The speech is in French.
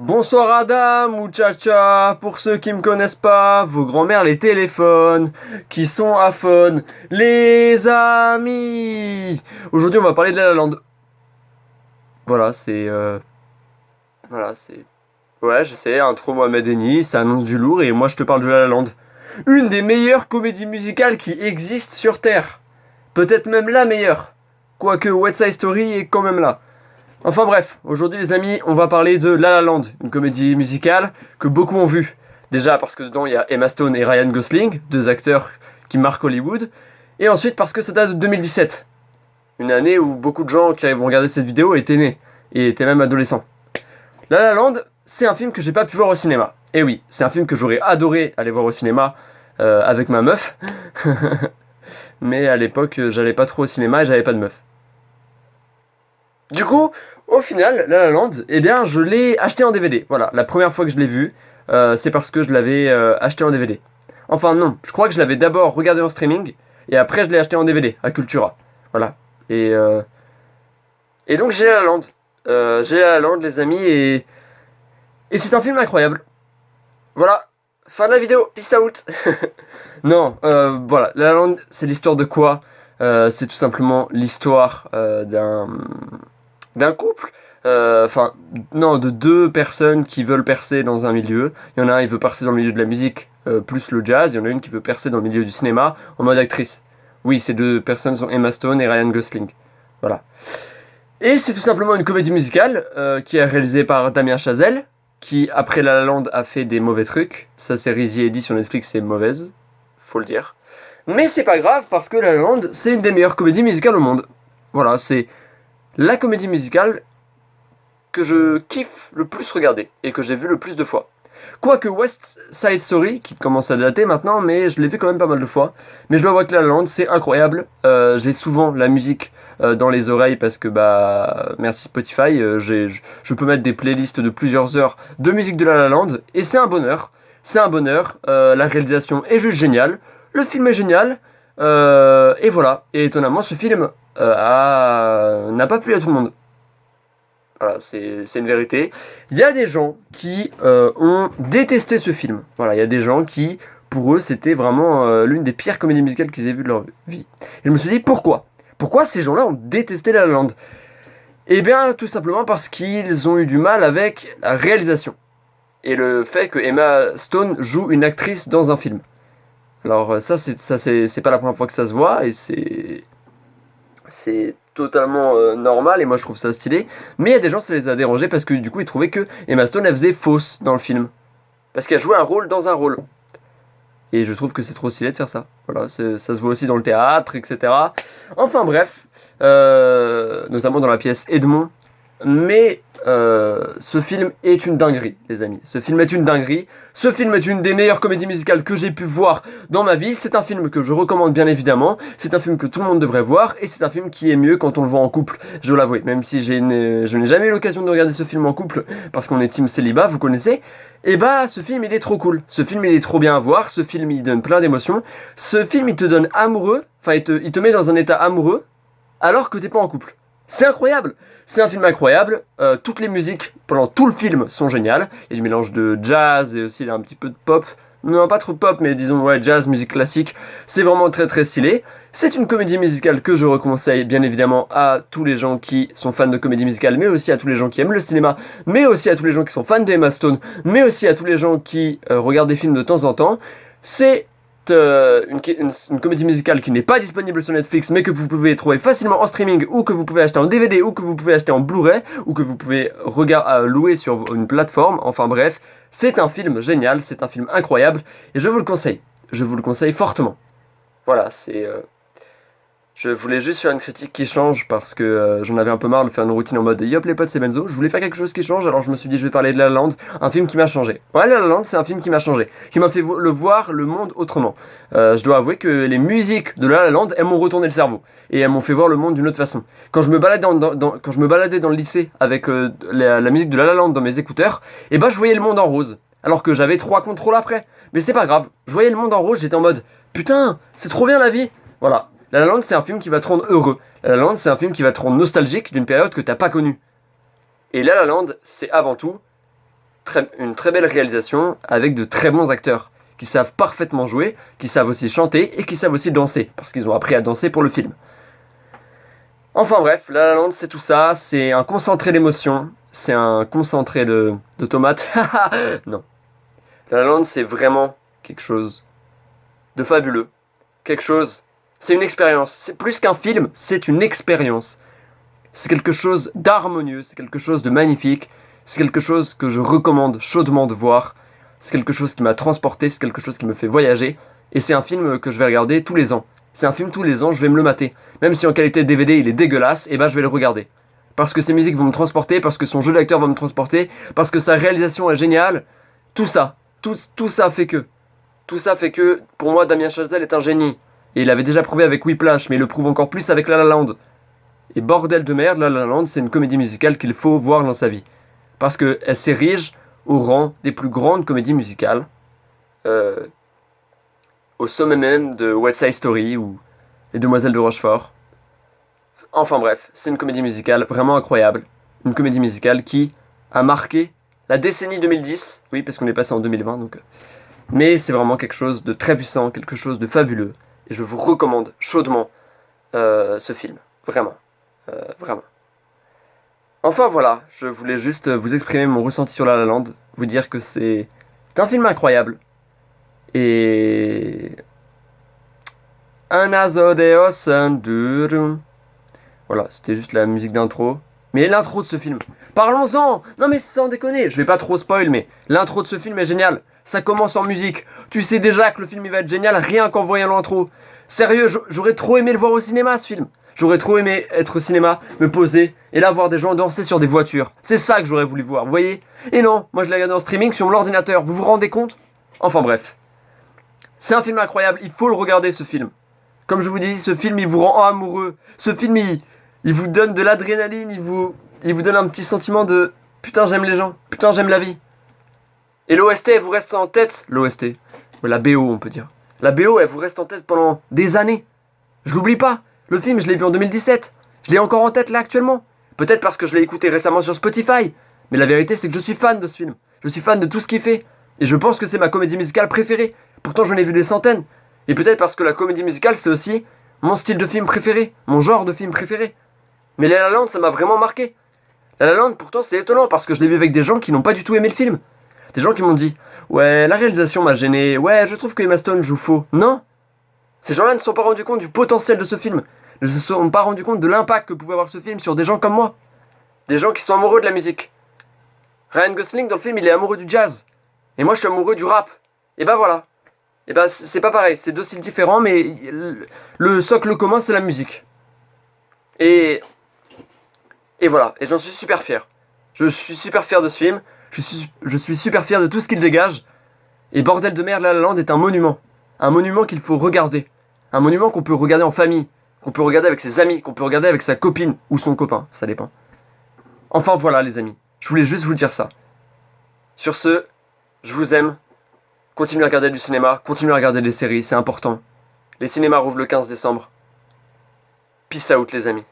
Bonsoir Adam, muchacha, pour ceux qui me connaissent pas, vos grands-mères les téléphones, qui sont à phone, les amis. Aujourd'hui on va parler de La La Land. Voilà, c'est... Ouais, je sais, intro Mohamed Eni, ça annonce du lourd et moi je te parle de La La Land. Une des meilleures comédies musicales qui existent sur Terre. Peut-être même la meilleure. Quoique West Side Story est quand même là. Enfin bref, aujourd'hui les amis, on va parler de La La Land, une comédie musicale que beaucoup ont vue. Déjà parce que dedans il y a Emma Stone et Ryan Gosling, deux acteurs qui marquent Hollywood. Et ensuite parce que ça date de 2017. Une année où beaucoup de gens qui vont regarder cette vidéo étaient nés, et étaient même adolescents. La La Land, c'est un film que j'ai pas pu voir au cinéma. Et oui, c'est un film que j'aurais adoré aller voir au cinéma avec ma meuf. Mais à l'époque, j'allais pas trop au cinéma et j'avais pas de meuf. Du coup, au final, La La Land, eh bien, je l'ai acheté en DVD. Voilà, la première fois que je l'ai vu, c'est parce que je l'avais acheté en DVD. Enfin non, je crois que je l'avais d'abord regardé en streaming, et après je l'ai acheté en DVD, à Cultura. Voilà. Et donc j'ai La La Land. J'ai La La Land, les amis, et c'est un film incroyable. Voilà, fin de la vidéo, peace out. Non, voilà, La La Land, c'est l'histoire de quoi? C'est tout simplement l'histoire d'un couple, enfin, non, de deux personnes qui veulent percer dans un milieu. Il y en a un, il veut percer dans le milieu de la musique, plus le jazz. Il y en a une qui veut percer dans le milieu du cinéma, en mode actrice. Oui, ces deux personnes sont Emma Stone et Ryan Gosling. Voilà. Et c'est tout simplement une comédie musicale qui est réalisée par Damien Chazelle, qui, après La La Land, a fait des mauvais trucs. Sa série The Eddy sur Netflix est mauvaise, faut le dire. Mais c'est pas grave, parce que La La Land, c'est une des meilleures comédies musicales au monde. Voilà, c'est la comédie musicale que je kiffe le plus regarder et que j'ai vu le plus de fois. Quoique West Side Story, qui commence à dater maintenant, mais je l'ai vu quand même pas mal de fois. Mais je dois avouer que La La Land, c'est incroyable. J'ai souvent la musique dans les oreilles parce que, merci Spotify, je peux mettre des playlists de plusieurs heures de musique de La La Land, et c'est un bonheur. C'est un bonheur. La réalisation est juste géniale. Le film est génial. Et voilà. Et étonnamment, ce film n'a pas plu à tout le monde. Voilà, c'est une vérité. Il y a des gens qui ont détesté ce film. Voilà, il y a des gens qui, pour eux, c'était vraiment l'une des pires comédies musicales qu'ils aient vues de leur vie. Et je me suis dit, pourquoi? Pourquoi ces gens-là ont détesté La La Land? Eh bien, tout simplement parce qu'ils ont eu du mal avec la réalisation. Et le fait que Emma Stone joue une actrice dans un film. Alors ça, c'est pas la première fois que ça se voit, et c'est totalement normal, et moi je trouve ça stylé. Mais il y a des gens, ça les a dérangés parce que du coup ils trouvaient que Emma Stone elle faisait fausse dans le film, parce qu'elle jouait un rôle dans un rôle. Et je trouve que c'est trop stylé de faire ça. Voilà, ça se voit aussi dans le théâtre, etc. Enfin bref, notamment dans la pièce Edmond. Mais ce film est une dinguerie, les amis. Ce film est une dinguerie. Ce film est une des meilleures comédies musicales que j'ai pu voir dans ma vie. C'est un film que je recommande bien évidemment. C'est un film que tout le monde devrait voir. Et c'est un film qui est mieux quand on le voit en couple, je dois l'avouer. Même si je n'ai jamais eu l'occasion de regarder ce film en couple, parce qu'on est team célibat, vous connaissez. Et ce film il est trop cool. Ce film il est trop bien à voir. Ce film il donne plein d'émotions. Ce film il te donne amoureux. Enfin il te met dans un état amoureux alors que t'es pas en couple. C'est incroyable. C'est un film incroyable. Toutes les musiques pendant tout le film sont géniales. Il y a du mélange de jazz et aussi un petit peu de pop. Non, pas trop de pop, mais disons ouais, jazz, musique classique. C'est vraiment très très stylé. C'est une comédie musicale que je conseille bien évidemment à tous les gens qui sont fans de comédie musicale, mais aussi à tous les gens qui aiment le cinéma, mais aussi à tous les gens qui sont fans d'Emma Stone, mais aussi à tous les gens qui regardent des films de temps en temps. C'est une comédie musicale qui n'est pas disponible sur Netflix, mais que vous pouvez trouver facilement en streaming, ou que vous pouvez acheter en DVD, ou que vous pouvez acheter en Blu-ray, ou que vous pouvez louer sur une plateforme. Enfin bref, c'est un film génial, c'est un film incroyable, et je vous le conseille. Je vous le conseille fortement. Voilà, je voulais juste faire une critique qui change parce que j'en avais un peu marre de faire une routine en mode yop les potes c'est Benzo. Je voulais faire quelque chose qui change, alors je me suis dit je vais parler de La La Land, un film qui m'a changé. Ouais, La La Land c'est un film qui m'a changé, qui m'a fait voir le monde autrement. Je dois avouer que les musiques de La La Land, elles m'ont retourné le cerveau et elles m'ont fait voir le monde d'une autre façon. Quand je me baladais quand je me baladais dans le lycée avec la musique de La La Land dans mes écouteurs, et je voyais le monde en rose. Alors que j'avais 3 contrôles après. Mais c'est pas grave, je voyais le monde en rose, j'étais en mode putain, c'est trop bien la vie. Voilà. La La Land, c'est un film qui va te rendre heureux. La La Land, c'est un film qui va te rendre nostalgique d'une période que t'as pas connue. Et La La Land, c'est avant tout une très belle réalisation avec de très bons acteurs qui savent parfaitement jouer, qui savent aussi chanter et qui savent aussi danser, parce qu'ils ont appris à danser pour le film. Enfin bref, La La Land c'est tout ça, c'est un concentré d'émotions, c'est un concentré de tomates. Non. La La Land c'est vraiment quelque chose de fabuleux. Quelque chose... C'est une expérience. C'est plus qu'un film, c'est une expérience. C'est quelque chose d'harmonieux, c'est quelque chose de magnifique, c'est quelque chose que je recommande chaudement de voir. C'est quelque chose qui m'a transporté, c'est quelque chose qui me fait voyager. Et c'est un film que je vais regarder tous les ans. C'est un film tous les ans, je vais me le mater. Même si en qualité DVD il est dégueulasse, et ben je vais le regarder. Parce que ses musiques vont me transporter, parce que son jeu d'acteur va me transporter, parce que sa réalisation est géniale. Tout ça, tout ça fait que. Tout ça fait que, pour moi, Damien Chazelle est un génie. Et il avait déjà prouvé avec Whiplash, mais il le prouve encore plus avec La La Land. Et bordel de merde, La La Land, c'est une comédie musicale qu'il faut voir dans sa vie. Parce qu'elle s'érige au rang des plus grandes comédies musicales. Au sommet même de West Side Story ou Les Demoiselles de Rochefort. Enfin bref, c'est une comédie musicale vraiment incroyable. Une comédie musicale qui a marqué la décennie 2010. Oui, parce qu'on est passé en 2020, donc... Mais c'est vraiment quelque chose de très puissant, quelque chose de fabuleux. Et je vous recommande chaudement ce film. Vraiment. Vraiment. Enfin voilà, je voulais juste vous exprimer mon ressenti sur La La Land. Vous dire que c'est un film incroyable. Et... Un aso de osandurum. Voilà, c'était juste la musique d'intro. Mais l'intro de ce film. Parlons-en. Non mais sans déconner, je vais pas trop spoil, mais l'intro de ce film est géniale. Ça commence en musique. Tu sais déjà que le film il va être génial rien qu'en voyant l'intro. Sérieux, j'aurais trop aimé le voir au cinéma ce film. J'aurais trop aimé être au cinéma, me poser et là voir des gens danser sur des voitures. C'est ça que j'aurais voulu voir, vous voyez? Et non, moi je l'ai regardé en streaming sur mon ordinateur. Vous vous rendez compte? Enfin bref. C'est un film incroyable, il faut le regarder ce film. Comme je vous dis, ce film il vous rend amoureux. Ce film il vous donne de l'adrénaline, il vous donne un petit sentiment de putain j'aime les gens, putain j'aime la vie. Et l'OST elle vous reste en tête, l'OST. La BO on peut dire. La BO elle vous reste en tête pendant des années. Je l'oublie pas. Le film je l'ai vu en 2017. Je l'ai encore en tête là actuellement. Peut-être parce que je l'ai écouté récemment sur Spotify. Mais la vérité c'est que je suis fan de ce film. Je suis fan de tout ce qu'il fait. Et je pense que c'est ma comédie musicale préférée. Pourtant j'en ai vu des centaines. Et peut-être parce que la comédie musicale c'est aussi mon style de film préféré. Mon genre de film préféré. Mais La La Land ça m'a vraiment marqué. La La Land pourtant c'est étonnant parce que je l'ai vu avec des gens qui n'ont pas du tout aimé le film. Des gens qui m'ont dit ouais la réalisation m'a gêné. Ouais je trouve que Emma Stone joue faux. Non. Ces gens-là ne se sont pas rendus compte du potentiel de ce film. Ne se sont pas rendus compte de l'impact que pouvait avoir ce film sur des gens comme moi. Des gens qui sont amoureux de la musique. Ryan Gosling dans le film il est amoureux du jazz. Et moi je suis amoureux du rap. Et bah voilà. Et bah c'est pas pareil, c'est deux styles différents mais le socle commun c'est la musique. Et voilà, et j'en suis super fier. Je suis super fier de ce film, je suis super fier de tout ce qu'il dégage. Et bordel de merde, La La Land est un monument. Un monument qu'il faut regarder. Un monument qu'on peut regarder en famille, qu'on peut regarder avec ses amis, qu'on peut regarder avec sa copine ou son copain, ça dépend. Enfin voilà les amis, je voulais juste vous dire ça. Sur ce, je vous aime. Continuez à regarder du cinéma, continuez à regarder des séries, c'est important. Les cinémas rouvrent le 15 décembre. Peace out les amis.